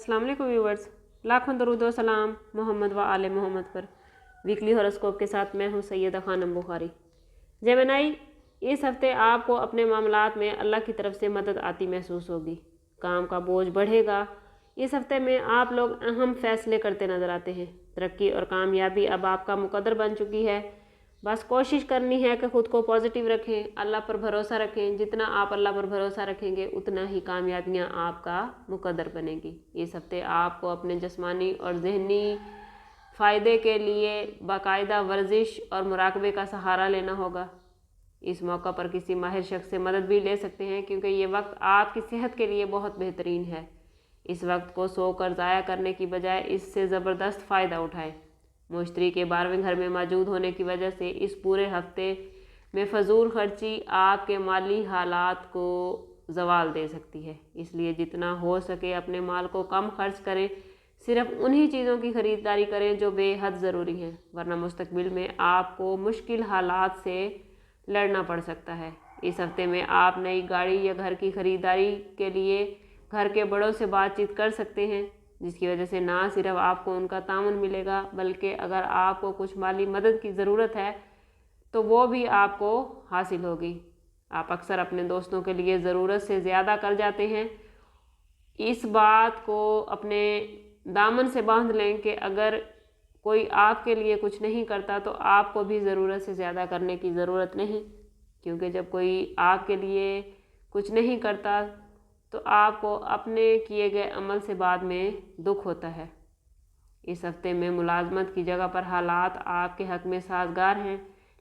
अस्सलाम वालेकुम व्यूवर्स, लाखों दरूद व सलाम मोहम्मद व आले मोहम्मद पर। वीकली हॉरोस्कोप के साथ मैं हूँ सैयदा खानम बुखारी। जेमिनी, इस हफ्ते आपको अपने मामलात में अल्लाह की तरफ से मदद आती महसूस होगी। काम का बोझ बढ़ेगा। इस हफ्ते में आप लोग अहम फैसले करते नजर आते हैं। तरक्की और कामयाबी अब आपका मुकद्दर बन चुकी है। बस कोशिश करनी है कि ख़ुद को पॉजिटिव रखें, अल्लाह पर भरोसा रखें। जितना आप अल्लाह पर भरोसा रखेंगे उतना ही कामयाबियाँ आपका मुकद्दर बनेगी। इस हफ्ते आपको अपने जिस्मानी और जहनी फ़ायदे के लिए बाकायदा वर्जिश और मुराकबे का सहारा लेना होगा। इस मौका पर किसी माहिर शख्स से मदद भी ले सकते हैं, क्योंकि ये वक्त आपकी सेहत के लिए बहुत बेहतरीन है। इस वक्त को सोकर ज़ाया करने की बजाय इससे ज़बरदस्त फ़ायदा उठाएं। मुश्तरी के 12वें घर में मौजूद होने की वजह से इस पूरे हफ्ते में फजूल खर्ची आपके माली हालात को जवाल दे सकती है। इसलिए जितना हो सके अपने माल को कम खर्च करें। सिर्फ उन्हीं चीज़ों की ख़रीदारी करें जो बेहद ज़रूरी हैं, वरना मुस्तकबिल में आपको मुश्किल हालात से लड़ना पड़ सकता है। इस हफ्ते में आप नई गाड़ी या घर की ख़रीदारी के लिए घर के बड़ों से बातचीत कर सकते हैं, जिसकी वजह से ना सिर्फ आपको उनका ताउन मिलेगा, बल्कि अगर आपको कुछ माली मदद की ज़रूरत है तो वो भी आपको हासिल होगी। आप अक्सर अपने दोस्तों के लिए ज़रूरत से ज़्यादा कर जाते हैं। इस बात को अपने दामन से बांध लें कि अगर कोई आपके लिए कुछ नहीं करता तो आपको भी ज़रूरत से ज़्यादा करने की ज़रूरत नहीं, क्योंकि जब कोई आपके लिए कुछ नहीं करता तो आपको अपने किए गए अमल से बाद में दुख होता है। इस हफ्ते में मुलाजमत की जगह पर हालात आपके हक़ में साजगार हैं,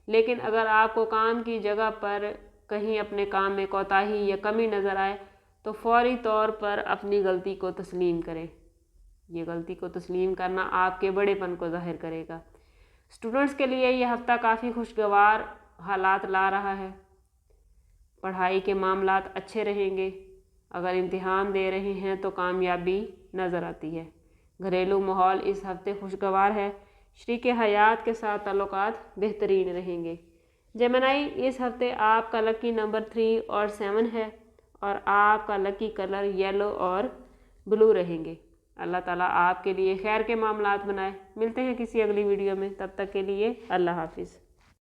लेकिन अगर आपको काम की जगह पर कहीं अपने काम में कोताही या कमी नज़र आए तो फौरी तौर पर अपनी गलती को तस्लीम करें। ये गलती को तस्लीम करना आपके बड़ेपन को ज़ाहिर करेगा। स्टूडेंट्स के लिए यह हफ्ता काफ़ी खुशगवार हालात ला रहा है। पढ़ाई के मामलात अच्छे रहेंगे। अगर इम्तिहान दे रहे हैं तो कामयाबी नज़र आती है। घरेलू माहौल इस हफ्ते खुशगवार है। शरीक हयात के साथ ताल्लुकात बेहतरीन रहेंगे। जेमिनी, इस हफ्ते आपका लकी नंबर 3 और 7 है और आपका लकी कलर येलो और ब्लू रहेंगे। अल्लाह ताला आपके लिए खैर के मामलात बनाए। मिलते हैं किसी अगली वीडियो में, तब तक के लिए अल्लाह हाफिज़।